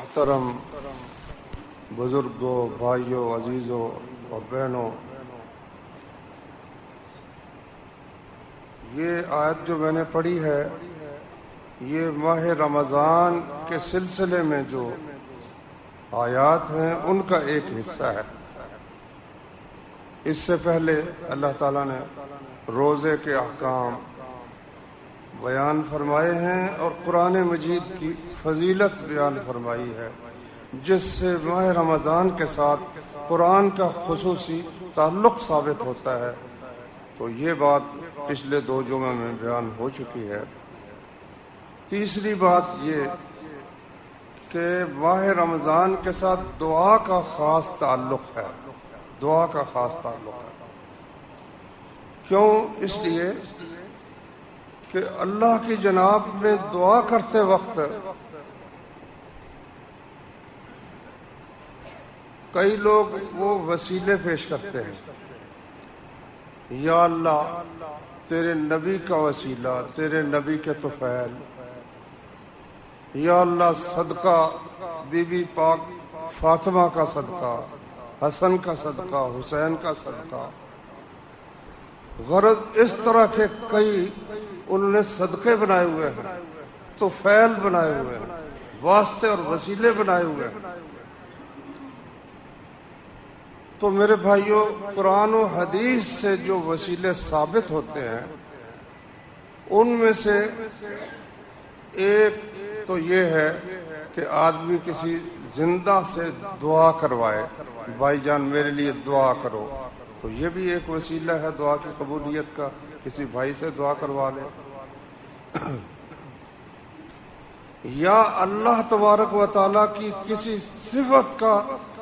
محترم بزرگوں، بھائیوں، عزیزوں اور بہنوں، یہ آیت جو میں نے پڑھی ہے یہ ماہ رمضان کے سلسلے میں جو آیات ہیں ان کا ایک حصہ ہے۔ اس سے پہلے اللہ تعالیٰ نے روزے کے احکام بیان فرمائے ہیں اور قرآن مجید کی فضیلت بیان فرمائی ہے، جس سے ماہ رمضان کے ساتھ قرآن کا خصوصی تعلق ثابت ہوتا ہے۔ تو یہ بات پچھلے 2 جمعہ میں بیان ہو چکی ہے۔ تیسری بات یہ کہ ماہ رمضان کے ساتھ دعا کا خاص تعلق ہے، دعا کا خاص تعلق ہے۔ کیوں؟ اس لیے کہ اللہ کی جناب میں دعا کرتے وقت کئی لوگ وہ وسیلے پیش کرتے ہیں، یا اللہ تیرے نبی کا وسیلہ، تیرے نبی کے طفیل، یا اللہ صدقہ بی بی پاک فاطمہ کا صدقہ، حسن کا صدقہ، حسین کا صدقہ، غرض اس طرح کے کئی انہوں نے صدقے بنائے ہوئے ہیں، طفیل بنائے ہوئے ہیں، واسطے اور وسیلے بنائے ہوئے ہیں۔ تو میرے بھائیوں، قرآن و حدیث سے جو وسیلے ثابت ہوتے ہیں ان میں سے ایک تو یہ ہے کہ آدمی کسی زندہ سے دعا کروائے، بھائی جان میرے لیے دعا کرو، تو یہ بھی ایک وسیلہ ہے دعا کی قبولیت کا، کسی بھائی سے دعا کروا لے۔ یا اللہ تبارک و تعالیٰ کی کسی صفت کا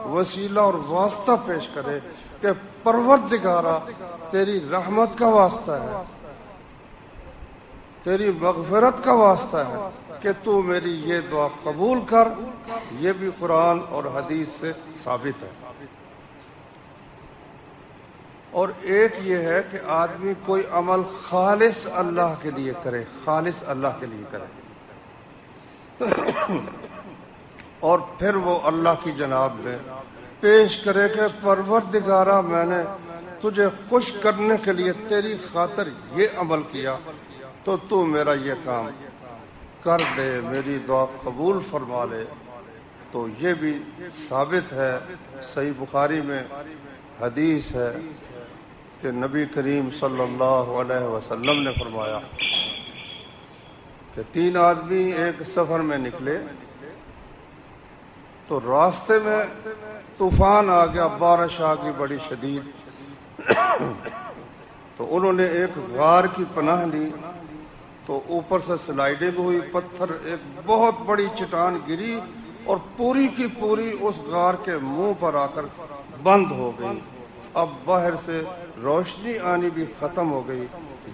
وسیلہ اور واسطہ پیش کرے کہ پروردگارا تیری رحمت کا واسطہ ہے، تیری مغفرت کا واسطہ ہے کہ تو میری یہ دعا قبول کر۔ یہ بھی قرآن اور حدیث سے ثابت ہے۔ اور ایک یہ ہے کہ آدمی کوئی عمل خالص اللہ کے لیے کرے، خالص اللہ کے لیے کرے، اور پھر وہ اللہ کی جناب میں پیش کرے کہ پروردگارا میں نے تجھے خوش کرنے کے لیے تیری خاطر یہ عمل کیا، تو تو میرا یہ کام کر دے، میری دعا قبول فرما لے۔ تو یہ بھی ثابت ہے، صحیح بخاری میں حدیث ہے کہ نبی کریم صلی اللہ علیہ وسلم نے فرمایا کہ 3 آدمی ایک سفر میں نکلے تو راستے میں طوفان آ گیا، بارش آ گئی بڑی شدید، تو انہوں نے ایک غار کی پناہ لی، تو اوپر سے سلائڈنگ ہوئی، پتھر ایک بہت بڑی چٹان گری اور پوری کی پوری اس غار کے منہ پر آ کر بند ہو گئی۔ اب باہر سے روشنی آنی بھی ختم ہو گئی،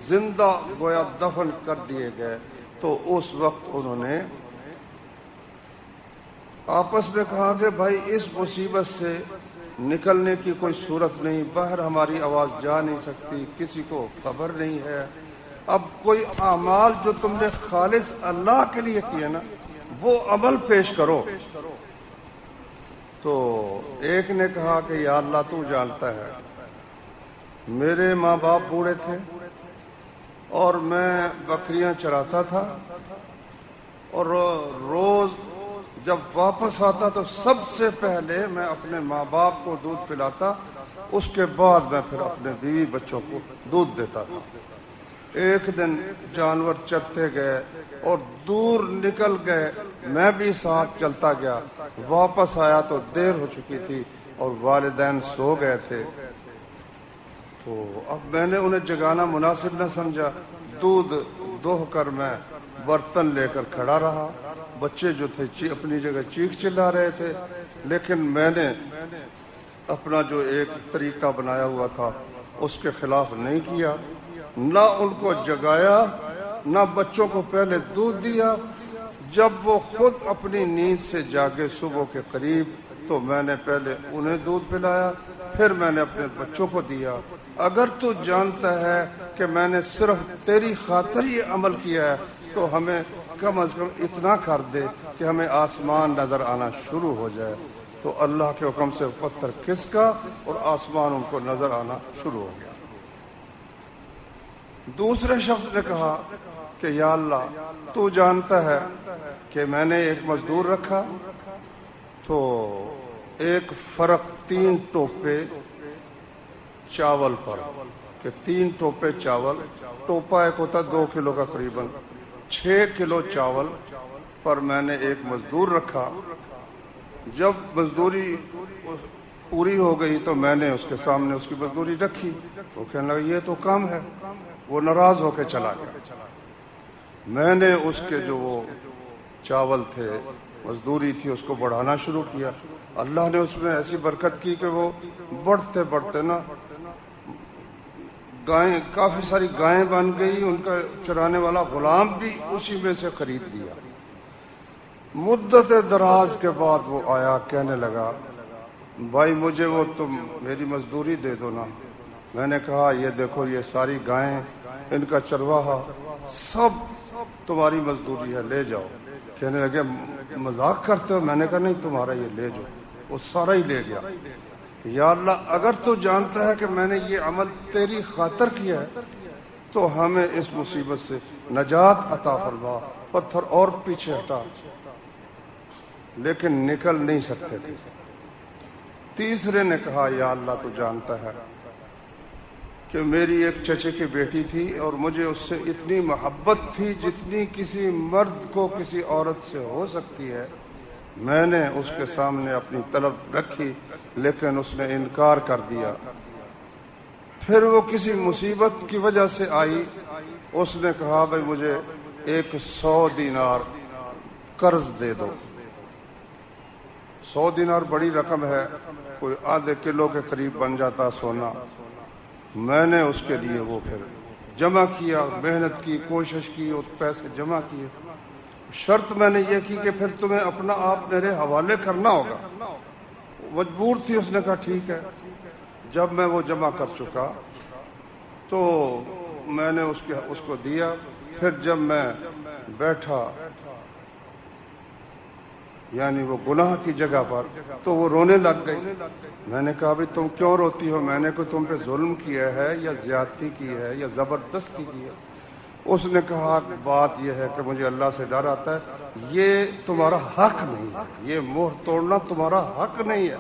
زندہ گویا دفن کر دیے گئے۔ تو اس وقت انہوں نے آپس میں کہا کہ بھائی اس مصیبت سے نکلنے کی کوئی صورت نہیں، باہر ہماری آواز جا نہیں سکتی، کسی کو خبر نہیں ہے، اب کوئی اعمال جو تم نے خالص اللہ کے لیے کیے نا وہ عمل پیش کرو۔ تو ایک نے کہا کہ یا اللہ تو جانتا ہے میرے ماں باپ بوڑھے تھے اور میں بکریاں چراتا تھا، اور روز جب واپس آتا تو سب سے پہلے میں اپنے ماں باپ کو دودھ پلاتا، اس کے بعد میں پھر اپنے بیوی بچوں کو دودھ دیتا تھا۔ ایک دن جانور چرتے گئے اور دور نکل گئے، میں بھی ساتھ چلتا گیا، واپس آیا تو دیر ہو چکی تھی اور والدین سو گئے تھے۔ تو اب میں نے انہیں جگانا مناسب نہ سمجھا، دودھ دوہ کر میں برتن لے کر کھڑا رہا، بچے جو تھے اپنی جگہ چیخ چلا رہے تھے، لیکن میں نے اپنا جو ایک طریقہ بنایا ہوا تھا اس کے خلاف نہیں کیا، نہ ان کو جگایا، نہ بچوں کو پہلے دودھ دیا۔ جب وہ خود اپنی نیند سے جاگے صبح کے قریب تو میں نے پہلے انہیں دودھ پلایا، پھر میں نے اپنے بچوں کو دیا۔ اگر تو جانتا ہے کہ میں نے صرف تیری خاطر یہ عمل کیا ہے تو ہمیں کم از کم اتنا کر دے کہ ہمیں آسمان نظر آنا شروع ہو جائے. تو اللہ کے حکم سے پتھر کھسکا اور آسمان ان کو نظر آنا شروع ہو گیا. دوسرے شخص نے کہا کہ یا اللہ تو جانتا ہے کہ میں نے ایک مزدور رکھا تو ایک فرق 3 ٹوپے چاول پر، کہ 3 ٹوپے چاول، ٹوپا ایک ہوتا 2 کلو کا قریباً، 6 کلو چاول پر میں نے ایک مزدور رکھا. جب مزدوری پوری ہو گئی تو میں نے اس کے سامنے اس کی مزدوری رکھی. وہ کہنے لگا یہ تو کم ہے. وہ ناراض ہو کے چلا گیا. میں نے اس کے جو وہ چاول تھے، مزدوری تھی، اس کو بڑھانا شروع کیا. اللہ نے اس میں ایسی برکت کی کہ وہ بڑھتے بڑھتے نا گائیں، کافی ساری گائیں بن گئی. ان کا چرانے والا غلام بھی اسی میں سے خرید لیا. مدت دراز کے بعد وہ آیا، کہنے لگا بھائی مجھے وہ تم میری مزدوری دے دو نا. میں نے کہا یہ دیکھو یہ ساری گائیں، ان کا چرواہا سب تمہاری مزدوری ہے، لے جاؤ. کہنے لگے مذاق کرتے ہو؟ میں نے کہا نہیں تمہارا یہ لے جاؤ. وہ سارا ہی لے گیا. یا اللہ اگر تو جانتا ہے کہ میں نے یہ عمل تیری خاطر کیا ہے تو ہمیں اس مصیبت سے نجات عطا فرما. پتھر اور پیچھے ہٹا لیکن نکل نہیں سکتے تھے. تیسرے نے کہا یا اللہ تو جانتا ہے کہ میری ایک چچے کی بیٹی تھی اور مجھے اس سے اتنی محبت تھی جتنی کسی مرد کو کسی عورت سے ہو سکتی ہے. میں نے اس کے سامنے اپنی طلب رکھی لیکن اس نے انکار کر دیا. پھر وہ کسی مصیبت کی وجہ سے آئی. اس نے کہا بھائی مجھے 100 دینار قرض دے دو. 100 دینار بڑی رقم ہے، کوئی آدھے کلو کے قریب بن جاتا سونا. میں نے اس کے لیے وہ پھر جمع کیا، محنت کی، کوشش کی اور پیسے جمع کیے. شرط میں نے یہ کی کہ پھر تمہیں اپنا آپ میرے حوالے کرنا ہوگا. مجبور تھی. اس نے کہا ٹھیک ہے. جب میں وہ جمع کر چکا تو میں نے اس کو دیا. پھر جب میں بیٹھا یعنی وہ گناہ کی جگہ پر تو وہ رونے لگ گئی. میں نے کہا بھی تم کیوں روتی ہو؟ میں نے کوئی تم پہ ظلم کیا ہے یا زیادتی کی ہے یا زبردستی کی ہے؟ اس نے کہا بات یہ ہے کہ مجھے اللہ سے ڈر آتا ہے، یہ تمہارا حق نہیں ہے، یہ مہر توڑنا تمہارا حق نہیں ہے.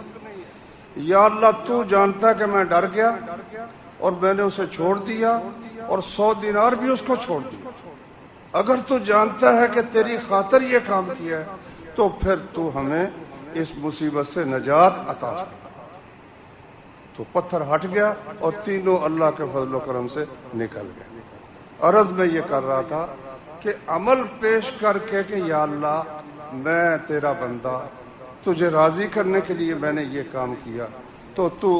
یا اللہ تو جانتا ہے کہ میں ڈر گیا اور میں نے اسے چھوڑ دیا اور 100 دینار بھی اس کو چھوڑ دیا. اگر تو جانتا ہے کہ تیری خاطر یہ کام کیا ہے تو پھر تو ہمیں اس مصیبت سے نجات عطا فرما. تو پتھر ہٹ گیا اور تینوں اللہ کے فضل و کرم سے نکل گئے. عرض میں یہ کر رہا تھا کہ عمل پیش کر کے کہ یا اللہ میں تیرا بندہ، تجھے راضی کرنے کے لیے میں نے یہ کام کیا تو تو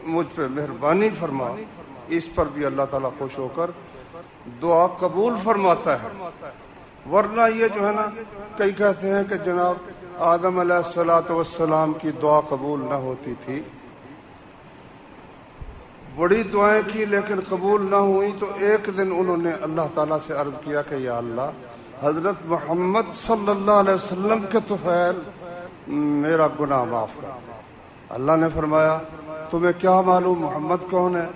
مجھ پہ مہربانی فرما. اس پر بھی اللہ تعالیٰ خوش ہو کر دعا قبول فرماتا ہے. ورنہ یہ جو ہے نا کئی کہتے ہیں کہ جناب آدم علیہ الصلوۃ والسلام کی دعا قبول نہ ہوتی تھی. بڑی دعائیں کی لیکن قبول نہ ہوئی. تو ایک دن انہوں نے اللہ تعالیٰ سے عرض کیا کہ یا اللہ حضرت محمد صلی اللہ علیہ وسلم کے طفیل میرا گناہ معاف کر. اللہ نے فرمایا تمہیں کیا معلوم محمد کون ہے؟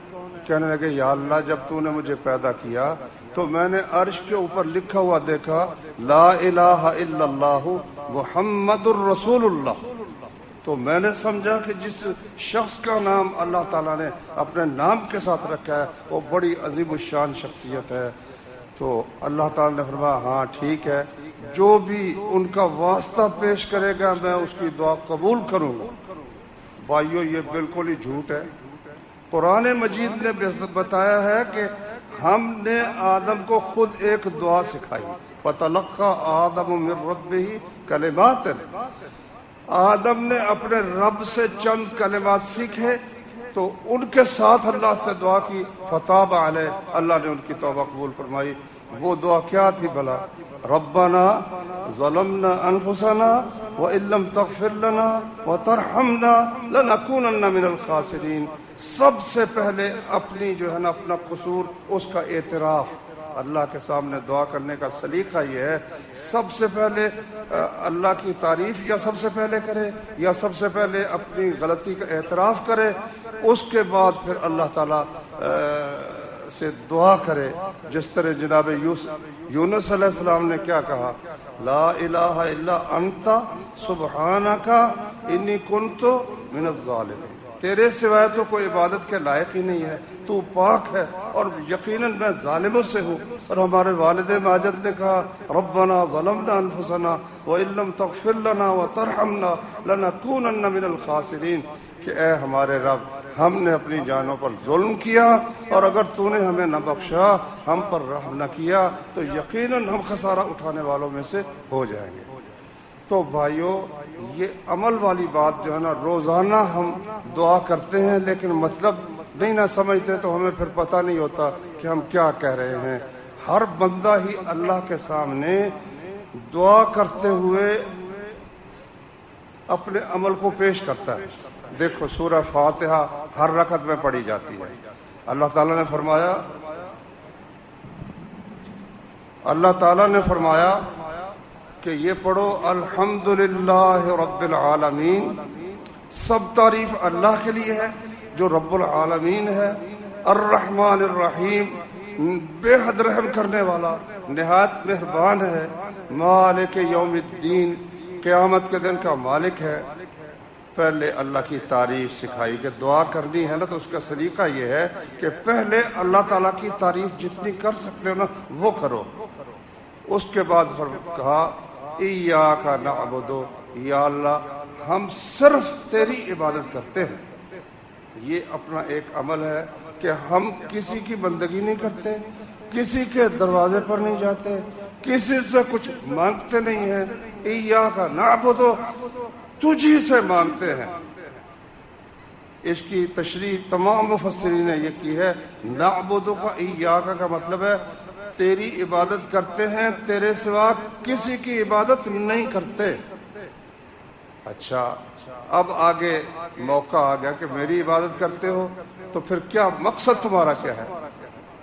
کہنے لگے یا اللہ جب تو نے مجھے پیدا کیا تو میں نے عرش کے اوپر لکھا ہوا دیکھا لا الہ الا اللہ محمد الرسول اللہ. تو میں نے سمجھا کہ جس شخص کا نام اللہ تعالیٰ نے اپنے نام کے ساتھ رکھا ہے وہ بڑی عظیم الشان شخصیت ہے. تو اللہ تعالیٰ نے فرمایا ہاں ٹھیک ہے، جو بھی ان کا واسطہ پیش کرے گا میں اس کی دعا قبول کروں گا. بھائیو یہ بالکل ہی جھوٹ ہے. قرآن مجید نے بتایا ہے کہ ہم نے آدم کو خود ایک دعا سکھائی. فَتَلَقَّى آدَمُ مِن رَّبِّهِ كَلِمَاتٍ. آدم نے اپنے رب سے چند کلمات سیکھے تو ان کے ساتھ اللہ سے دعا کی. فَتَابَ عَلَيْهِ، اللہ نے ان کی توبہ قبول فرمائی. وہ دعا کیا تھی بھلا؟ ربنا ظلمنا انفسنا وان لم تغفر لنا وترحمنا لنكونن من الخاسرین. سب سے پہلے اپنی جو ہے نا اپنا قصور اس کا اعتراف. اللہ کے سامنے دعا کرنے کا سلیقہ یہ ہے، سب سے پہلے اللہ کی تعریف یا سب سے پہلے کرے یا سب سے پہلے اپنی غلطی کا اعتراف کرے، اس کے بعد پھر اللہ تعالیٰ سے دعا کرے، جس طرح جناب یونس علیہ السلام نے کیا کہا، لا الہ الا انت سبحانک انی کنت من الظالمین، تیرے سوائے تو کوئی عبادت کے لائق ہی نہیں ہے، تو پاک ہے اور یقیناً میں ظالموں سے ہوں۔ اور ہمارے والد ماجد نے کہا ربنا ظلمنا انفسنا وان لم تغفر لنا وترحمنا لنکونن من الخاسرین، کہ اے ہمارے رب، ہم نے اپنی جانوں پر ظلم کیا اور اگر تو نے ہمیں نہ بخشا، ہم پر رحم نہ کیا تو یقیناً ہم خسارہ اٹھانے والوں میں سے ہو جائیں گے۔ تو بھائیو، یہ عمل والی بات جو ہے نا، روزانہ ہم دعا کرتے ہیں لیکن مطلب نہیں نہ سمجھتے، تو ہمیں پھر پتہ نہیں ہوتا کہ ہم کیا کہہ رہے ہیں۔ ہر بندہ ہی اللہ کے سامنے دعا کرتے ہوئے اپنے عمل کو پیش کرتا ہے۔ دیکھو سورہ فاتحہ ہر رکعت میں پڑھی جاتی ہے۔ اللہ تعالیٰ نے فرمایا کہ یہ پڑھو الحمدللہ رب العالمین، سب تعریف اللہ کے لیے ہے جو رب العالمین ہے، الرحمن الرحیم، بے حد رحم کرنے والا، نہایت مہربان ہے، مالک یوم الدین، قیامت کے دن کا مالک ہے۔ پہلے اللہ کی تعریف سکھائی کہ دعا کرنی ہے نا تو اس کا سلیقہ یہ ہے کہ پہلے اللہ تعالیٰ کی تعریف جتنی کر سکتے ہو نا وہ کرو۔ اس کے بعد کہا ایاک نعبد، یا اللہ ہم صرف تیری عبادت کرتے ہیں۔ یہ اپنا ایک عمل ہے کہ ہم کسی کی بندگی نہیں کرتے، کسی کے دروازے پر نہیں جاتے، کسی سے کچھ مانگتے نہیں ہیں۔ ایاک نعبد، تجھی سے مانگتے ہیں۔ اس کی تشریح تمام مفسرین نے یہ کی ہے، نعبد کا ایاک کا مطلب ہے تیری عبادت کرتے ہیں، تیرے سوا کسی کی عبادت نہیں کرتے۔ اچھا، اب آگے موقع آ گیا کہ میری عبادت کرتے ہو تو پھر کیا مقصد تمہارا کیا ہے؟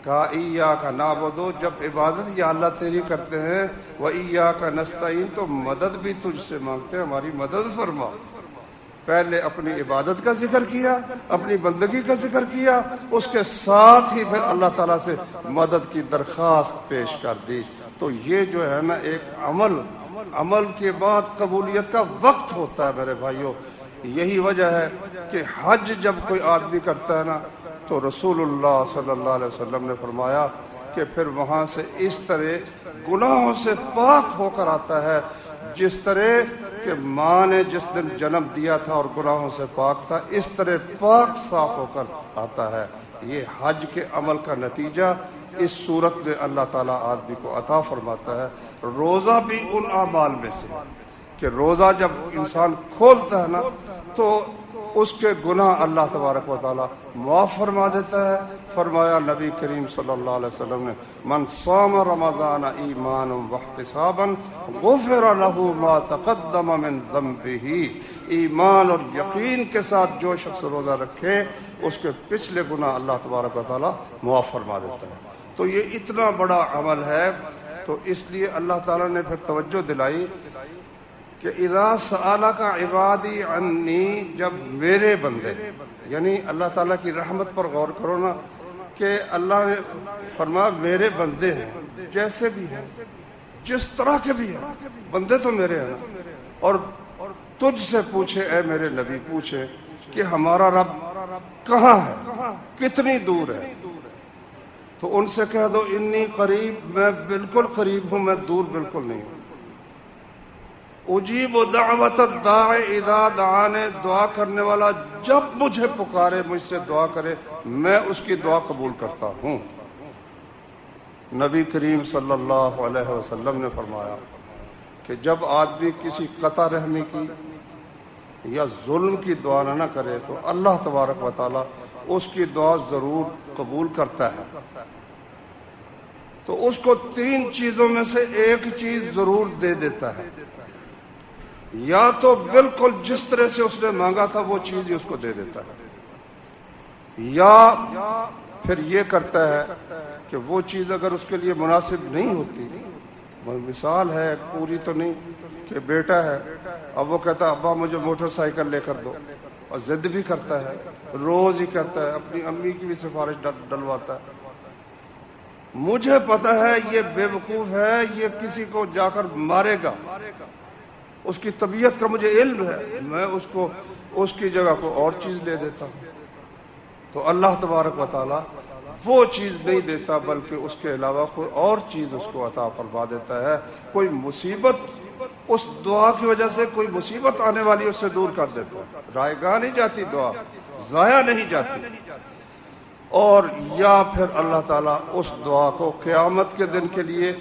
کہا ایاک نعبد، جب عبادت یا اللہ تیری کرتے ہیں، و ایاک نستعین، تو مدد بھی تجھ سے مانگتے ہیں، ہماری مدد فرما۔ پہلے اپنی عبادت کا ذکر کیا، اپنی بندگی کا ذکر کیا، اس کے ساتھ ہی پھر اللہ تعالیٰ سے مدد کی درخواست پیش کر دی۔ تو یہ جو ہے نا ایک عمل کے بعد قبولیت کا وقت ہوتا ہے میرے بھائیوں۔ یہی وجہ ہے کہ حج جب کوئی آدمی کرتا ہے نا تو رسول اللہ صلی اللہ علیہ وسلم نے فرمایا کہ پھر وہاں سے اس طرح گناہوں سے پاک ہو کر آتا ہے جس طرح کہ ماں نے جس دن جنم دیا تھا اور گناہوں سے پاک تھا، اس طرح پاک صاف ہو کر آتا ہے۔ یہ حج کے عمل کا نتیجہ اس صورت میں اللہ تعالیٰ آدمی کو عطا فرماتا ہے۔ روزہ بھی ان اعمال میں سے ہے کہ روزہ جب انسان کھولتا ہے نا تو اس کے گناہ اللہ تبارک و تعالیٰ معاف فرما دیتا ہے۔ فرمایا نبی کریم صلی اللہ علیہ وسلم نے، من صام رمضان ایمانا واحتسابا غفر له ما تقدم من ذنبه، ایمان اور یقین کے ساتھ جو شخص روزہ رکھے اس کے پچھلے گناہ اللہ تبارک و تعالیٰ معاف فرما دیتا ہے۔ تو یہ اتنا بڑا عمل ہے، تو اس لیے اللہ تعالیٰ نے پھر توجہ دلائی کہ اذا سألک عبادی عنی، جب میرے بندے، یعنی اللہ تعالیٰ کی رحمت پر غور کرو نا کہ اللہ نے فرمایا میرے بندے ہیں، جیسے بھی ہیں، جس طرح کے بھی ہیں، بندے تو میرے ہیں۔ اور تجھ سے پوچھے اے میرے نبی، پوچھے کہ ہمارا رب کہاں ہے، کتنی دور ہے، تو ان سے کہہ دو انی قریب، میں بالکل قریب ہوں، میں دور بالکل نہیں ہوں۔ اجیب دعوت الداع اذا دعان، دعا کرنے والا جب مجھے پکارے، مجھ سے دعا کرے، میں اس کی دعا قبول کرتا ہوں۔ نبی کریم صلی اللہ علیہ وسلم نے فرمایا کہ جب آدمی کسی قطع رحمی کی یا ظلم کی دعا نہ کرے تو اللہ تبارک و تعالی اس کی دعا ضرور قبول کرتا ہے۔ تو اس کو تین چیزوں میں سے ایک چیز ضرور دے دیتا ہے، یا تو بالکل جس طرح سے اس نے مانگا تھا وہ چیز ہی اس کو دے دیتا ہے، یا پھر یہ کرتا ہے کہ وہ چیز اگر اس کے لیے مناسب نہیں ہوتی، مثال ہے پوری تو نہیں، کہ بیٹا ہے، اب وہ کہتا ہے ابا مجھے موٹر سائیکل لے کر دو، اور ضد بھی کرتا ہے، روز ہی کہتا ہے، اپنی امی کی بھی سفارش ڈلواتا ہے۔ مجھے پتا ہے یہ بے وقوف ہے، یہ کسی کو جا کر مارے گا، اس کی طبیعت کا مجھے علم ہے، میں اس کو اس کی جگہ کو اور چیز لے دیتا ہوں۔ تو اللہ تبارک و تعالی وہ چیز نہیں دیتا، بلکہ اس کے علاوہ کوئی اور چیز اس کو عطا فرما دیتا ہے۔ کوئی مصیبت اس دعا کی وجہ سے کوئی مصیبت آنے والی اس سے دور کر دیتا ہے، رائے گاہ نہیں جاتی، دعا ضائع نہیں جاتی۔ اور یا پھر اللہ تعالیٰ اس دعا کو قیامت کے دن کے لیے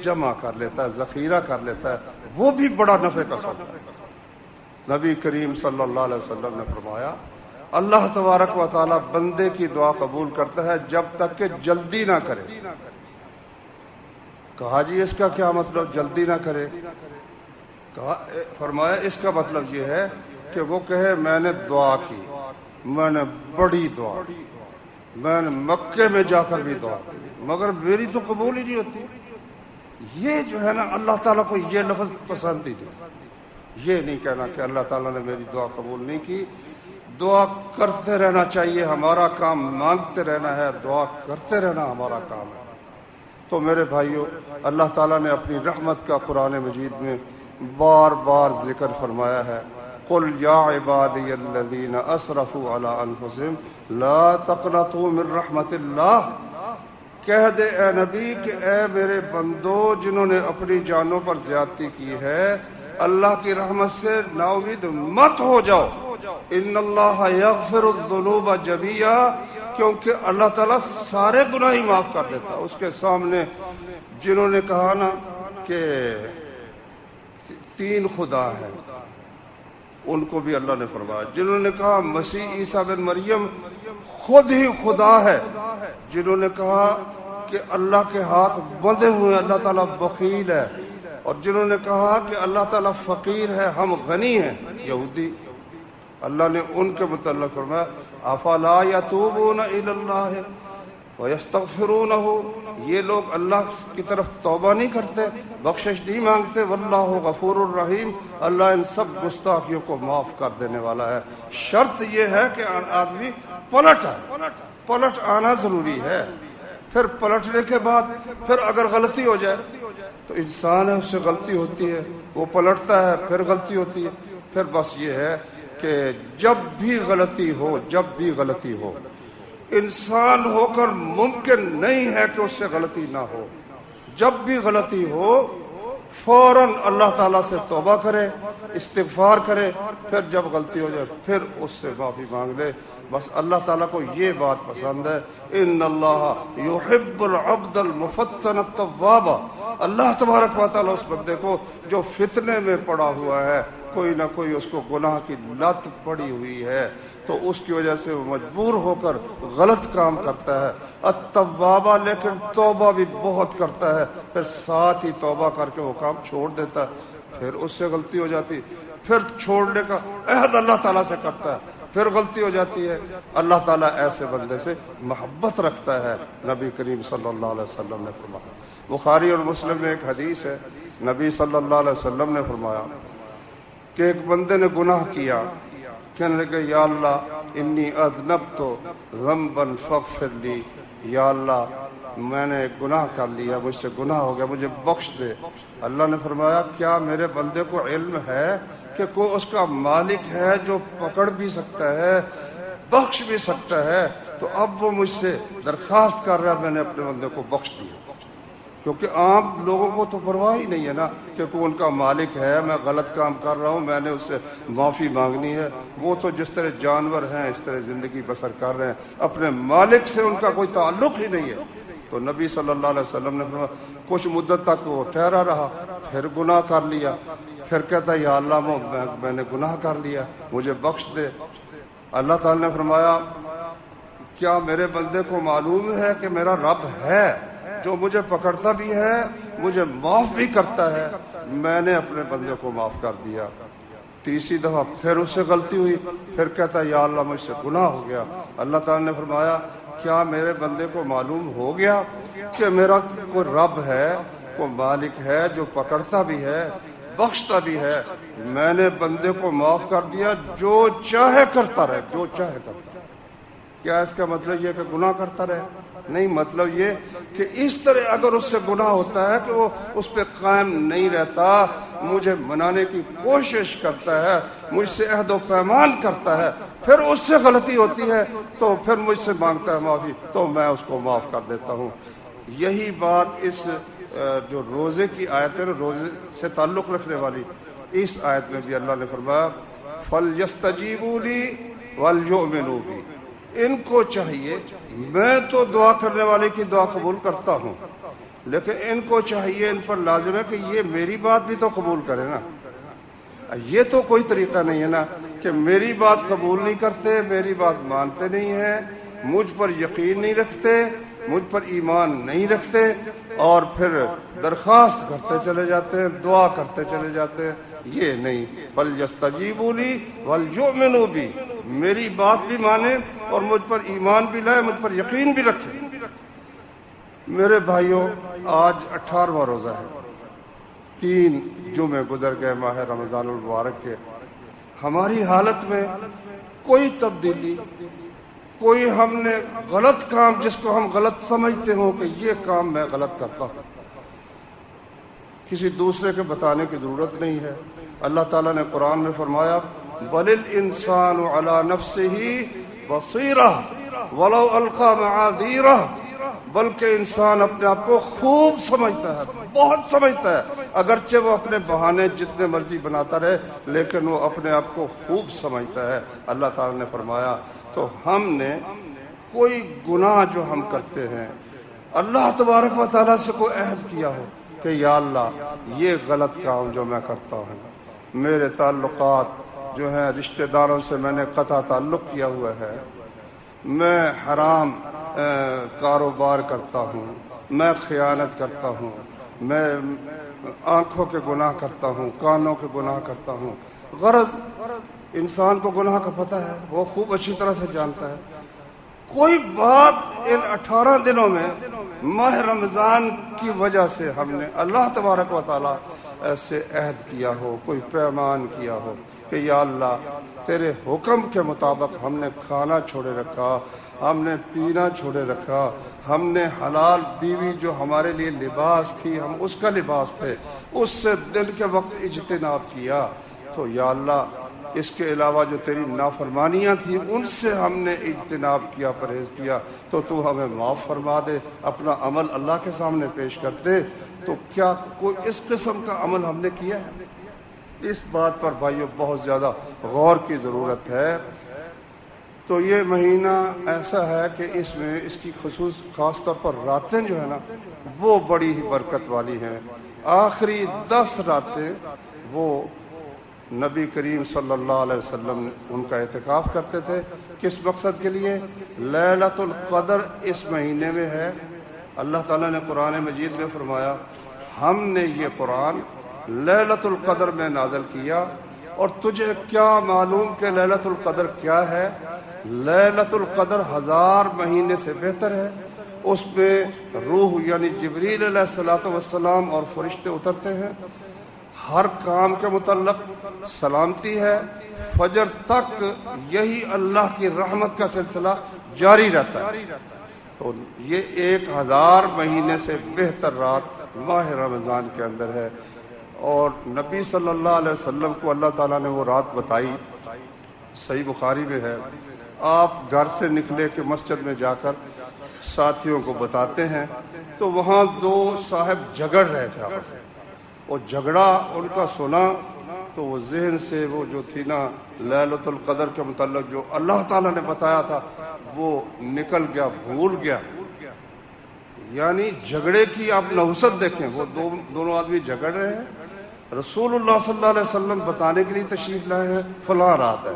جمع کر لیتا ہے، ذخیرہ کر لیتا ہے، وہ بھی بڑا نفع کا سودا ہے۔ نبی کریم صلی اللہ علیہ وسلم نے فرمایا اللہ تبارک و تعالیٰ بندے کی دعا قبول کرتا ہے جب تک کہ جلدی نہ کرے۔ کہا جی اس کا کیا مطلب جلدی نہ کرے؟ کہا فرمایا اس کا مطلب یہ ہے کہ وہ کہے میں نے دعا کی، میں نے بڑی دعا، میں نے مکے میں جا کر بھی دعا کی، مگر میری تو قبول ہی نہیں ہوتی۔ یہ جو ہے نا اللہ تعالیٰ کو یہ لفظ پسند ہی نہیں، یہ نہیں کہنا کہ اللہ تعالیٰ نے میری دعا قبول نہیں کی۔ دعا کرتے رہنا چاہیے، ہمارا کام مانگتے رہنا ہے، دعا کرتے رہنا ہمارا کام ہے۔ تو میرے بھائیوں، اللہ تعالیٰ نے اپنی رحمت کا قرآن مجید میں بار بار ذکر فرمایا ہے، قل یا عبادی الذین اسرفوا علی انفسہم لا تقنطوا من رحمت اللہ، کہہ دے اے نبی کہ اے میرے بندو جنہوں نے اپنی جانوں پر زیادتی کی ہے، اللہ کی رحمت سے نا امید مت ہو جاؤ۔ ان اللہ یغفر الذنوب جميعا، کیونکہ اللہ تعالیٰ سارے گناہ ہی معاف کر دیتا۔ اس کے سامنے جنہوں نے کہا نا کہ تین خدا ہیں، ان کو بھی اللہ نے فرمایا۔ جنہوں نے کہا مسیح عیسیٰ بن مریم خود ہی خدا ہے، جنہوں نے کہا کہ اللہ کے ہاتھ بندھے ہوئے، اللہ تعالیٰ بخیل ہے، اور جنہوں نے کہا کہ اللہ تعالیٰ فقیر ہے، ہم غنی ہیں، یہودی، اللہ نے ان کے متعلق فرمایا افلا یتوبون الی اللہ ویستغفرونہ، یہ لوگ اللہ کی طرف توبہ نہیں کرتے، بخشش نہیں مانگتے، واللہ غفور الرحیم، اللہ ان سب گستاخیوں کو معاف کر دینے والا ہے۔ شرط یہ ہے کہ آدمی پلٹ آئے، پلٹ آنا ضروری ہے۔ پھر پلٹنے کے بعد پھر اگر غلطی ہو جائے تو انسان ہے، اس سے غلطی ہوتی ہے، وہ پلٹتا ہے، پھر غلطی ہوتی ہے، پھر بس یہ ہے کہ جب بھی غلطی ہو انسان ہو کر ممکن نہیں ہے کہ اس سے غلطی نہ ہو۔ جب بھی غلطی ہو فوراً اللہ تعالیٰ سے توبہ کرے، استغفار کرے، پھر جب غلطی ہو جائے پھر اس سے معافی مانگ لے۔ بس اللہ تعالیٰ کو یہ بات پسند ہے، ان اللہ یحب العبد المفتن التواب، اللہ تبارک و تعالیٰ اس بندے کو جو فتنے میں پڑا ہوا ہے، کوئی نہ کوئی اس کو گناہ کی لت پڑی ہوئی ہے تو اس کی وجہ سے وہ مجبور ہو کر غلط کام کرتا ہے، التوابہ، لیکن توبہ بھی بہت کرتا ہے، پھر ساتھ ہی توبہ کر کے وہ کام چھوڑ دیتا ہے، پھر اس سے غلطی ہو جاتی، پھر چھوڑنے کا عہد اللہ تعالیٰ سے کرتا ہے، پھر غلطی ہو جاتی ہے۔ اللہ تعالیٰ ایسے بندے سے محبت رکھتا ہے، نبی کریم صلی اللہ علیہ وسلم نے فرمایا۔ بخاری اور مسلم میں ایک حدیث ہے، نبی صلی اللہ علیہ وسلم نے فرمایا کہ ایک بندے نے گناہ کیا، کہنے لگے یا اللہ انی اذنبت ذنبا فاغفر لی، یا اللہ میں نے گناہ کر لیا، مجھ سے گناہ ہو گیا، مجھے بخش دے۔ اللہ نے فرمایا کیا میرے بندے کو علم ہے کہ کوئی اس کا مالک ہے جو پکڑ بھی سکتا ہے، بخش بھی سکتا ہے؟ تو اب وہ مجھ سے درخواست کر رہا ہے، میں نے اپنے بندے کو بخش دیا، کیونکہ عام لوگوں کو تو پرواہ ہی نہیں ہے نا کہ کوئی ان کا مالک ہے، میں غلط کام کر رہا ہوں، میں نے اس سے معافی مانگنی ہے۔ وہ تو جس طرح جانور ہیں اس طرح زندگی بسر کر رہے ہیں، اپنے مالک سے ان کا کوئی تعلق ہی نہیں ہے۔ تو نبی صلی اللہ علیہ وسلم نے فرمایا کچھ مدت تک وہ ٹھہرا رہا، پھر گناہ کر لیا، پھر کہتا یا اللہ میں نے گناہ کر لیا، مجھے بخش دے۔ اللہ تعالی نے فرمایا کیا میرے بندے کو معلوم ہے کہ میرا رب ہے جو مجھے پکڑتا بھی ہے، مجھے معاف بھی کرتا ہے؟ میں نے اپنے بندے کو معاف کر دیا۔ تیسری دفعہ پھر اس سے غلطی ہوئی، پھر کہتا یا اللہ مجھ سے گناہ ہو گیا۔ اللہ تعالی نے فرمایا کیا میرے بندے کو معلوم ہو گیا کہ میرا کوئی رب ہے، کوئی مالک ہے جو پکڑتا بھی ہے، بخشتا بھی ہے؟ میں نے بندے کو معاف کر دیا، جو چاہے کرتا رہے، جو چاہے کرتا رہے۔ کیا اس کا مطلب یہ کہ گناہ کرتا رہے؟ نہیں، مطلب یہ کہ اس طرح اگر اس سے گناہ ہوتا ہے کہ وہ اس پہ قائم نہیں رہتا، مجھے منانے کی کوشش کرتا ہے، مجھ سے عہد و پیمان کرتا ہے، پھر اس سے غلطی ہوتی ہے تو پھر مجھ سے مانگتا ہے معافی، تو میں اس کو معاف کر دیتا ہوں۔ یہی بات اس جو روزے کی آیت ہے، روزے سے تعلق رکھنے والی، اس آیت میں بھی اللہ نے فرمایا فَلْيَسْتَجِيبُوا لِي وَلْيُؤْمِنُوا بِي۔ ان کو چاہیے، میں تو دعا کرنے والے کی دعا قبول کرتا ہوں، لیکن ان کو چاہیے، ان پر لازم ہے کہ یہ میری بات بھی تو قبول کرے نا۔ یہ تو کوئی طریقہ نہیں ہے نا کہ میری بات قبول نہیں کرتے، میری بات مانتے نہیں ہیں، مجھ پر یقین نہیں رکھتے، مجھ پر ایمان نہیں رکھتے، اور پھر درخواست کرتے چلے جاتے ہیں، دعا کرتے چلے جاتے ہیں۔ یہ نہیں، فَلْيَسْتَجِيبُوا لِي وَلْيُؤْمِنُوا بِي، میری بات بھی مانے اور مجھ پر ایمان بھی لائے، مجھ پر یقین بھی رکھے۔ میرے بھائیوں، آج 18واں روزہ ہے، 3 جمعے گزر گئے ماہ رمضان المبارک کے۔ ہماری حالت میں کوئی تبدیلی، کوئی ہم نے غلط کام جس کو ہم غلط سمجھتے ہوں کہ یہ کام میں غلط کرتا ہوں، کسی دوسرے کے بتانے کی ضرورت نہیں ہے۔ اللہ تعالیٰ نے قرآن میں فرمایا بَلِ الْإِنسَانُ عَلَى نَفْسِهِ بَصِيرَةٌ وَلَوْ أَلْقَى مَعَاذِيرَهُ، بلکہ انسان اپنے آپ کو خوب سمجھتا ہے، بہت سمجھتا ہے، اگرچہ وہ اپنے بہانے جتنے مرضی بناتا رہے، لیکن وہ اپنے آپ کو خوب سمجھتا ہے۔ اللہ تعالیٰ نے فرمایا تو ہم نے کوئی گناہ جو ہم کرتے ہیں، اللہ تبارک و تعالیٰ سے کوئی عہد کیا ہو کہ یا اللہ یہ غلط کام جو میں کرتا ہوں، میرے تعلقات جو ہیں رشتہ داروں سے میں نے قطع تعلق کیا ہوا ہے، میں حرام کاروبار کرتا ہوں، میں خیانت کرتا ہوں، میں آنکھوں کے گناہ کرتا ہوں، کانوں کے گناہ کرتا ہوں۔ غرض انسان کو گناہ کا پتہ ہے، وہ خوب اچھی طرح سے جانتا ہے۔ کوئی بات ان 18 دنوں میں ماہ رمضان کی وجہ سے ہم نے اللہ تبارک و تعالیٰ سے عہد کیا ہو، کوئی پیمان کیا ہو کہ یا اللہ تیرے حکم کے مطابق ہم نے کھانا چھوڑے رکھا، ہم نے پینا چھوڑے رکھا، ہم نے حلال بیوی جو ہمارے لیے لباس تھی، ہم اس کا لباس تھے، اس سے دن کے وقت اجتناب کیا، تو یا اللہ اس کے علاوہ جو تیری نافرمانیاں تھیں ان سے ہم نے اجتناب کیا، پرہیز کیا، تو تو ہمیں معاف فرما دے، اپنا عمل اللہ کے سامنے پیش کر دے۔ تو کیا کوئی اس قسم کا عمل ہم نے کیا ہے؟ اس بات پر بھائیوں بہت زیادہ غور کی ضرورت ہے۔ تو یہ مہینہ ایسا ہے کہ اس میں اس کی خاص طور پر راتیں جو ہے نا وہ بڑی ہی برکت والی ہیں۔ آخری 10 راتیں وہ نبی کریم صلی اللہ علیہ وسلم ان کا اعتکاف کرتے تھے۔ کس مقصد کے لیے؟ لیلۃ القدر اس مہینے میں ہے۔ اللہ تعالیٰ نے قرآن مجید میں فرمایا ہم نے یہ قرآن لیلۃ القدر میں نازل کیا، اور تجھے کیا معلوم کہ لیلۃ القدر کیا ہے؟ لیلۃ القدر 1000 مہینے سے بہتر ہے۔ اس میں روح یعنی جبریل علیہ الصلوۃ والسلام اور فرشتے اترتے ہیں، ہر کام کے متعلق سلامتی ہے، فجر تک یہی اللہ کی رحمت کا سلسلہ جاری رہتا ہے۔ تو یہ 1000 مہینے سے بہتر رات ماہ رمضان کے اندر ہے، اور نبی صلی اللہ علیہ وسلم کو اللہ تعالیٰ نے وہ رات بتائی، صحیح بخاری میں ہے۔ آپ گھر سے نکلے کہ مسجد میں جا کر ساتھیوں کو بتاتے ہیں، تو وہاں 2 صاحب جھگڑ رہے تھے آپس میں، وہ جھگڑا ان کا سنا تو وہ ذہن سے وہ جو تھی نا لیلۃ القدر کے متعلق جو اللہ تعالیٰ نے بتایا تھا وہ نکل گیا، بھول گیا۔ یعنی جھگڑے کی آپ نحوست دیکھیں، وہ دونوں آدمی جھگڑ رہے ہیں، رسول اللہ صلی اللہ علیہ وسلم بتانے کے لیے تشریف لائے ہیں فلاں رات ہے،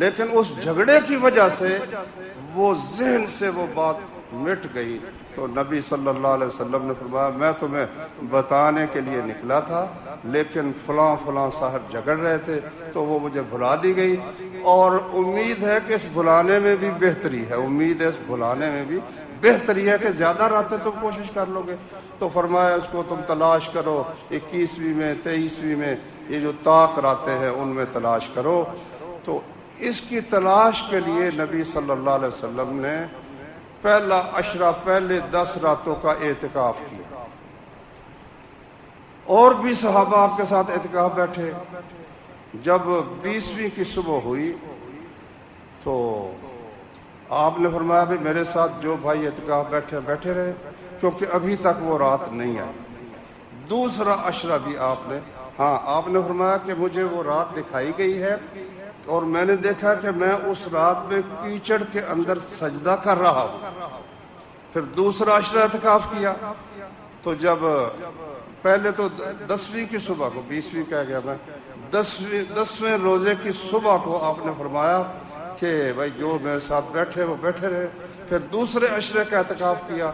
لیکن اس جھگڑے کی وجہ سے وہ ذہن سے وہ بات مٹ گئی تو نبی صلی اللہ علیہ وسلم نے فرمایا میں تمہیں بتانے کے لیے نکلا تھا لیکن فلاں فلاں صاحب جھگڑ رہے تھے تو وہ مجھے بھلا دی گئی، اور امید ہے کہ اس بھلانے میں بھی بہتری ہے، امید ہے اس بھلانے میں بھی بہتری ہے کہ زیادہ راتیں تم کوشش کر لو گے۔ تو فرمایا اس کو تم تلاش کرو 21ویں میں 23ویں میں، یہ جو طاق راتیں ہیں ان میں تلاش کرو۔ تو اس کی تلاش کے لیے نبی صلی اللہ علیہ وسلم نے پہلا عشرہ، پہلے 10 راتوں کا اعتکاف کیا، اور بھی صحابہ آپ کے ساتھ اعتکاف بیٹھے۔ جب 20ویں کی صبح ہوئی تو آپ نے فرمایا بھی میرے ساتھ جو بھائی اعتکاف بیٹھے رہے، کیونکہ ابھی تک وہ رات نہیں آئی۔ دوسرا عشرہ بھی آپ نے فرمایا کہ مجھے وہ رات دکھائی گئی ہے اور میں نے دیکھا کہ میں اس رات میں کیچڑ کے اندر سجدہ کر رہا ہوں۔ پھر دوسرا عشرہ اعتکاف کیا تو جب پہلے تو 10ویں کی صبح کو، 20ویں کہہ گیا میں، 10ویں روزے کی صبح کو آپ نے فرمایا کہ بھائی جو میرے ساتھ بیٹھے وہ بیٹھے رہے۔ پھر دوسرے عشرے کا اعتکاف کیا،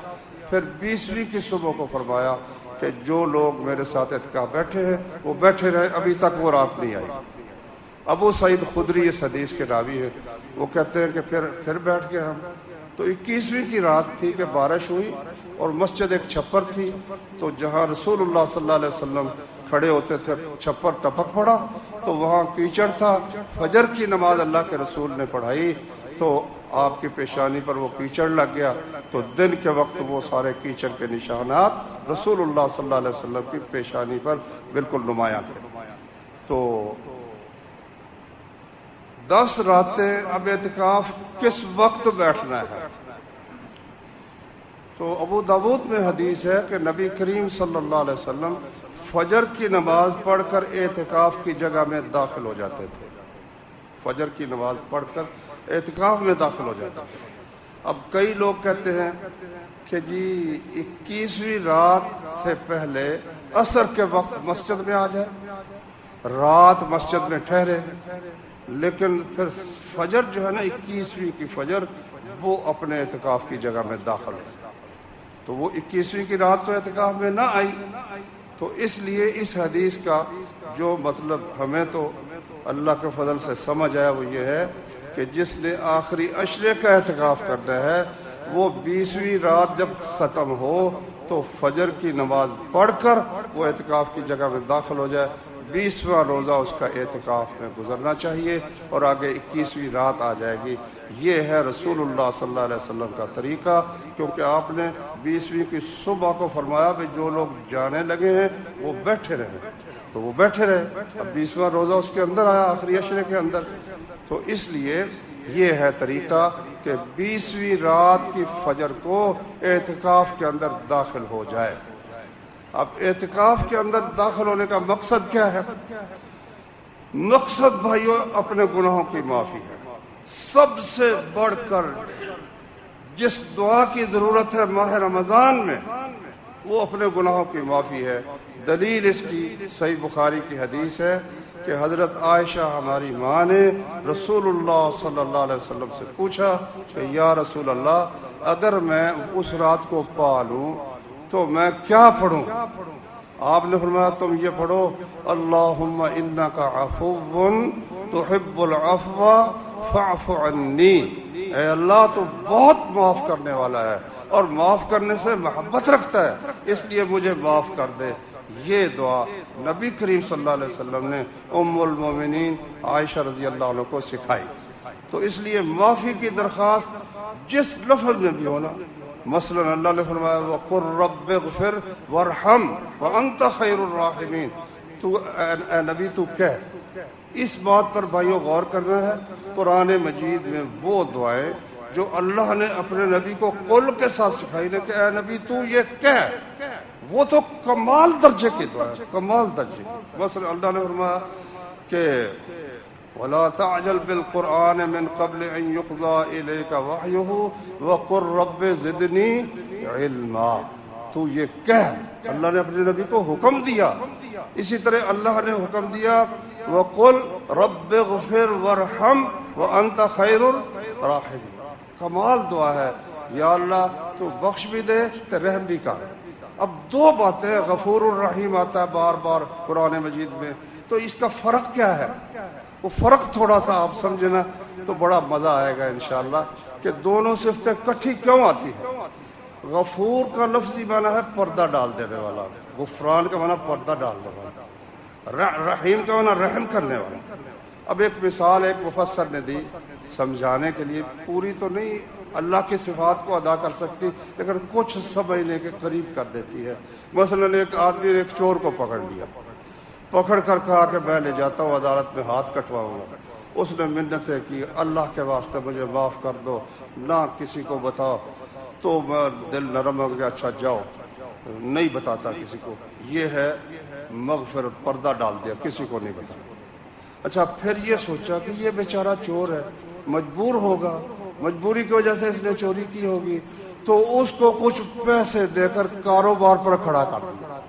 پھر 20ویں کی صبح کو فرمایا کہ جو لوگ میرے ساتھ اعتکاف بیٹھے ہیں وہ بیٹھے رہے، ابھی تک وہ رات نہیں آئی۔ ابو سعید خدری اس حدیث کے راوی ہے، وہ کہتے ہیں کہ پھر بیٹھ گئے ہم۔ تو 21ویں کی رات تھی کہ بارش ہوئی اور مسجد ایک چھپر تھی، تو جہاں رسول اللہ صلی اللہ علیہ وسلم کھڑے ہوتے تھے چھپر ٹپک پڑا تو وہاں کیچڑ تھا۔ فجر کی نماز اللہ کے رسول نے پڑھائی تو آپ کی پیشانی پر وہ کیچڑ لگ گیا، تو دن کے وقت وہ سارے کیچڑ کے نشانات رسول اللہ صلی اللہ علیہ وسلم کی پیشانی پر بالکل نمایاں تھے۔ تو 10 راتیں اب اعتکاف کس وقت بیٹھنا ہے؟ تو ابو داود میں حدیث ہے کہ نبی کریم صلی اللہ علیہ وسلم فجر کی نماز پڑھ کر اعتکاف کی جگہ میں داخل ہو جاتے تھے، فجر کی نماز پڑھ کر اعتکاف میں داخل ہو جاتے تھے۔ اب کئی لوگ کہتے ہیں کہ جی 21ویں رات سے پہلے عصر کے وقت مسجد میں آ جائے، رات مسجد میں ٹھہرے، لیکن پھر فجر جو ہے نا 21ویں کی فجر وہ اپنے اعتکاف کی جگہ میں داخل ہے، تو وہ 21ویں کی رات تو اعتکاف میں نہ آئی۔ تو اس لیے اس حدیث کا جو مطلب ہمیں تو اللہ کے فضل سے سمجھ آیا وہ یہ ہے کہ جس نے آخری عشرے کا اعتکاف کرنا ہے وہ 20ویں رات جب ختم ہو تو فجر کی نماز پڑھ کر وہ اعتکاف کی جگہ میں داخل ہو جائے، 20واں روزہ اس کا اعتکاف میں گزرنا چاہیے اور آگے 21ویں رات آ جائے گی۔ یہ ہے رسول اللہ صلی اللہ علیہ وسلم کا طریقہ، کیونکہ آپ نے 20ویں کی صبح کو فرمایا کہ جو لوگ جانے لگے ہیں وہ بیٹھے رہے، تو وہ بیٹھے رہے۔ اب 20واں روزہ اس کے اندر آیا، آخری عشرے کے اندر، تو اس لیے یہ ہے طریقہ کہ 20ویں رات کی فجر کو اعتکاف کے اندر داخل ہو جائے۔ اب اعتکاف کے اندر داخل ہونے کا مقصد کیا ہے؟ مقصد بھائیو اپنے گناہوں کی معافی ہے۔ سب سے بڑھ کر جس دعا کی ضرورت ہے ماہ رمضان میں وہ اپنے گناہوں کی معافی ہے۔ دلیل اس کی صحیح بخاری کی حدیث ہے کہ حضرت عائشہ ہماری ماں نے رسول اللہ صلی اللہ علیہ وسلم سے پوچھا کہ یا رسول اللہ اگر میں اس رات کو پا لوں تو میں کیا پڑھوں؟ آپ نے فرمایا تم یہ پڑھو اللہم انک عفو تحب العفو فاعف عنی، اے اللہ تو بہت معاف کرنے والا ہے اور معاف کرنے سے محبت رکھتا ہے، اس لیے مجھے معاف کر دے۔ یہ دعا نبی کریم صلی اللہ علیہ وسلم نے ام المومنین عائشہ رضی اللہ عنہ کو سکھائی۔ تو اس لیے معافی کی درخواست جس لفظ میں بھی ہونا، مثلا اللہ نے فرمایا وَقُلْ رَبِّ اغْفِرْ وَارْحَمْ وَأَنْتَ خَيْرُ الرَّاحِمِينَ، تو اے نبی تو کہہ۔ اس بات پر بھائیو غور کرنا ہے، قرآن مجید میں وہ دعائیں جو اللہ نے اپنے نبی کو قول کے ساتھ سکھائی نے کہ اے نبی تو یہ کہہ، وہ تو کمال درجے کی دعا ہے، کمال درجے کی۔ مثلا اللہ نے فرمایا کہ وَلَا تَعْجَلْ بِالْقُرْآنِ مِنْ قَبْلِ أَنْ يُقْضَى إِلَيْكَ وَحْيُهُ وَقُلْ رَبِّ زِدْنِي عِلْمًا، تو یہ کہہ، اللہ نے اپنے نبی کو حکم دیا۔ اسی طرح اللہ نے حکم دیا وَقُلْ رَبِّ اغْفِرْ وَارْحَمْ وَأَنْتَ خَيْرُ الرَّاحِمِينَ، کمال دعا ہے، یا اللہ تو بخش بھی دے تو رحم بھی کر. اب دو باتیں غفور الرحیم آتا ہے بار بار قرآن مجید میں, تو اس کا فرق کیا ہے؟ وہ فرق تھوڑا سا آپ سمجھنا تو بڑا مزہ آئے گا انشاءاللہ کہ دونوں صفتیں کٹھی کیوں آتی ہیں. غفور کا لفظی معنی ہے پردہ ڈال دینے والا, غفران کا معنی پردہ ڈالنے والا, رحیم کا معنی رحم کرنے والا. اب ایک مثال ایک مفسر نے دی سمجھانے کے لیے, پوری تو نہیں اللہ کی صفات کو ادا کر سکتی لیکن کچھ سمجھنے کے قریب کر دیتی ہے. مثلا ایک آدمی نے ایک چور کو پکڑ لیا, پکڑ کر کہا کہ میں لے جاتا ہوں عدالت میں ہاتھ کٹواؤں گا. اس نے منتیں کی, اللہ کے واسطے مجھے معاف کر دو, نہ کسی کو بتاؤ. تو میں دل نرم ہو گیا, اچھا جاؤ, نہیں بتاتا کسی کو. یہ ہے مغفرت, پردہ ڈال دیا, کسی کو نہیں بتایا. اچھا پھر یہ سوچا کہ یہ بیچارہ چور ہے, مجبور ہوگا, مجبوری کی وجہ سے اس نے چوری کی ہوگی, تو اس کو کچھ پیسے دے کر کاروبار پر کھڑا کر دیا.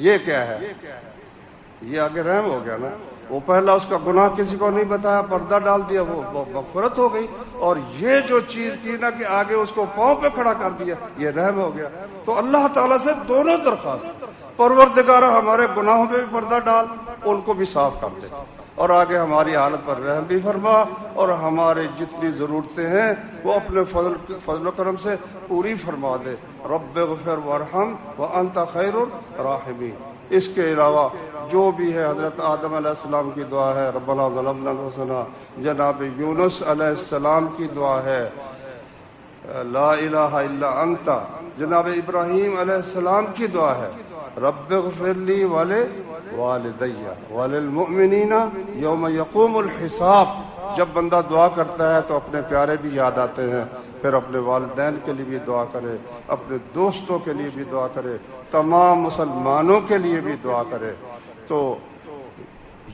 یہ کیا ہے؟ یہ آگے رحم ہو گیا نا. وہ پہلا اس کا گناہ کسی کو نہیں بتایا, پردہ ڈال دیا, وہ مغفرت ہو گئی. اور یہ جو چیز کی نا کہ آگے اس کو پاؤں پہ کھڑا کر دیا, یہ رحم ہو گیا. تو اللہ تعالیٰ سے دونوں درخواست, پروردگار ہمارے گناہوں پہ بھی پردہ ڈال, ان کو بھی صاف کر دے, اور آگے ہماری حالت پر رحم بھی فرما, اور ہمارے جتنی ضرورتیں ہیں وہ اپنے فضل و کرم سے پوری فرما دے. رب اغفر وارحم وانت خیر الراحمین. اس کے علاوہ جو بھی ہے حضرت آدم علیہ السلام کی دعا ہے, ربنا ظلمنا انفسنا, جناب یونس علیہ السلام کی دعا ہے, لا الہ الا انت, جناب ابراہیم علیہ السلام کی دعا ہے, رب اغفر لی ولوالدی وللمؤمنین یوم یقوم الحساب. جب بندہ دعا کرتا ہے تو اپنے پیارے بھی یاد آتے ہیں, پھر اپنے والدین کے لیے بھی دعا کرے, اپنے دوستوں کے لیے بھی دعا کرے, تمام مسلمانوں کے لیے بھی دعا کرے. تو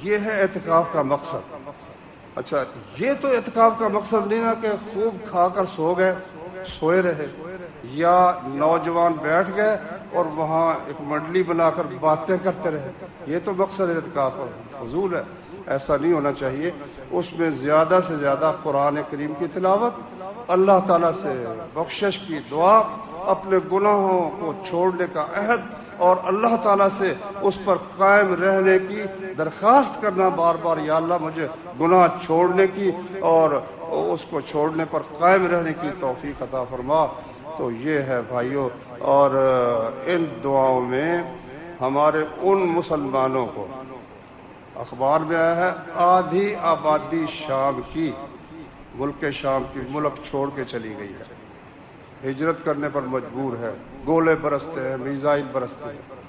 یہ ہے اعتکاف کا مقصد. اچھا یہ تو اعتکاف کا مقصد نہیں نا کہ خوب کھا کر سو گئے, سوئے رہے, یا نوجوان بیٹھ گئے اور وہاں ایک منڈلی بنا کر باتیں کرتے رہے. یہ تو مقصد اعتکاف فضول ہے, ایسا نہیں ہونا چاہیے. اس میں زیادہ سے زیادہ قرآن کریم کی تلاوت, اللہ تعالیٰ سے بخشش کی دعا, اپنے گناہوں کو چھوڑنے کا عہد, اور اللہ تعالیٰ سے اس پر قائم رہنے کی درخواست کرنا بار بار, یا اللہ مجھے گناہ چھوڑنے کی اور اس کو چھوڑنے پر قائم رہنے کی توفیق عطا فرما. تو یہ ہے بھائیوں. اور ان دعاؤں میں ہمارے ان مسلمانوں کو, اخبار میں آیا ہے آدھی آبادی شام کی, ملک شام کی, ملک چھوڑ کے چلی گئی ہے, ہجرت کرنے پر مجبور ہے, گولے برستے ہیں, میزائل برستے ہیں,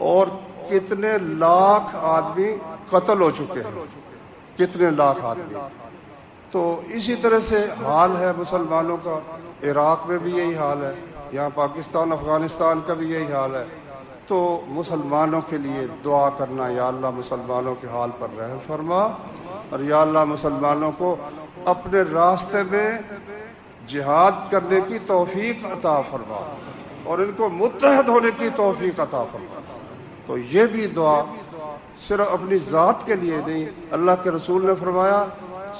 اور کتنے لاکھ آدمی قتل ہو چکے ہیں, کتنے لاکھ آدمی. تو اسی طرح سے حال ہے مسلمانوں کا. عراق میں بھی یہی حال ہے, یہاں پاکستان افغانستان کا بھی یہی حال ہے. تو مسلمانوں کے لیے دعا کرنا, یا اللہ مسلمانوں کے حال پر رحم فرما, اور یا اللہ مسلمانوں کو اپنے راستے میں جہاد کرنے کی توفیق عطا فرما, اور ان کو متحد ہونے کی توفیق عطا فرما. تو یہ بھی دعا صرف اپنی ذات کے لیے نہیں, اللہ کے رسول نے فرمایا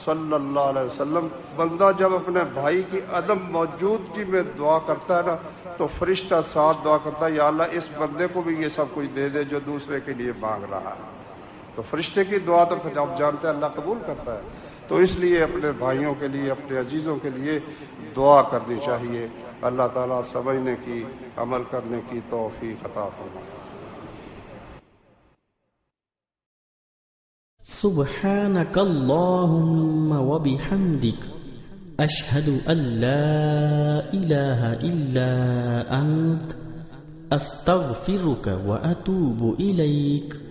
صلی اللہ علیہ وسلم, بندہ جب اپنے بھائی کی عدم موجودگی میں دعا کرتا ہے نا, تو فرشتہ ساتھ دعا کرتا ہے, یا اللہ اس بندے کو بھی یہ سب کچھ دے دے جو دوسرے کے لیے مانگ رہا ہے. تو فرشتے کی دعا تو آپ جانتے ہیں اللہ قبول کرتا ہے. تو اس لیے اپنے بھائیوں کے لیے, اپنے عزیزوں کے لیے دعا کرنی چاہیے. اللہ تعالیٰ سمجھنے کی, عمل کرنے کی توفیق عطا فرمائے. سبحانك اللهم وبحمدك أشهد أن لا إله إلا أنت أستغفرك وأتوب إليك.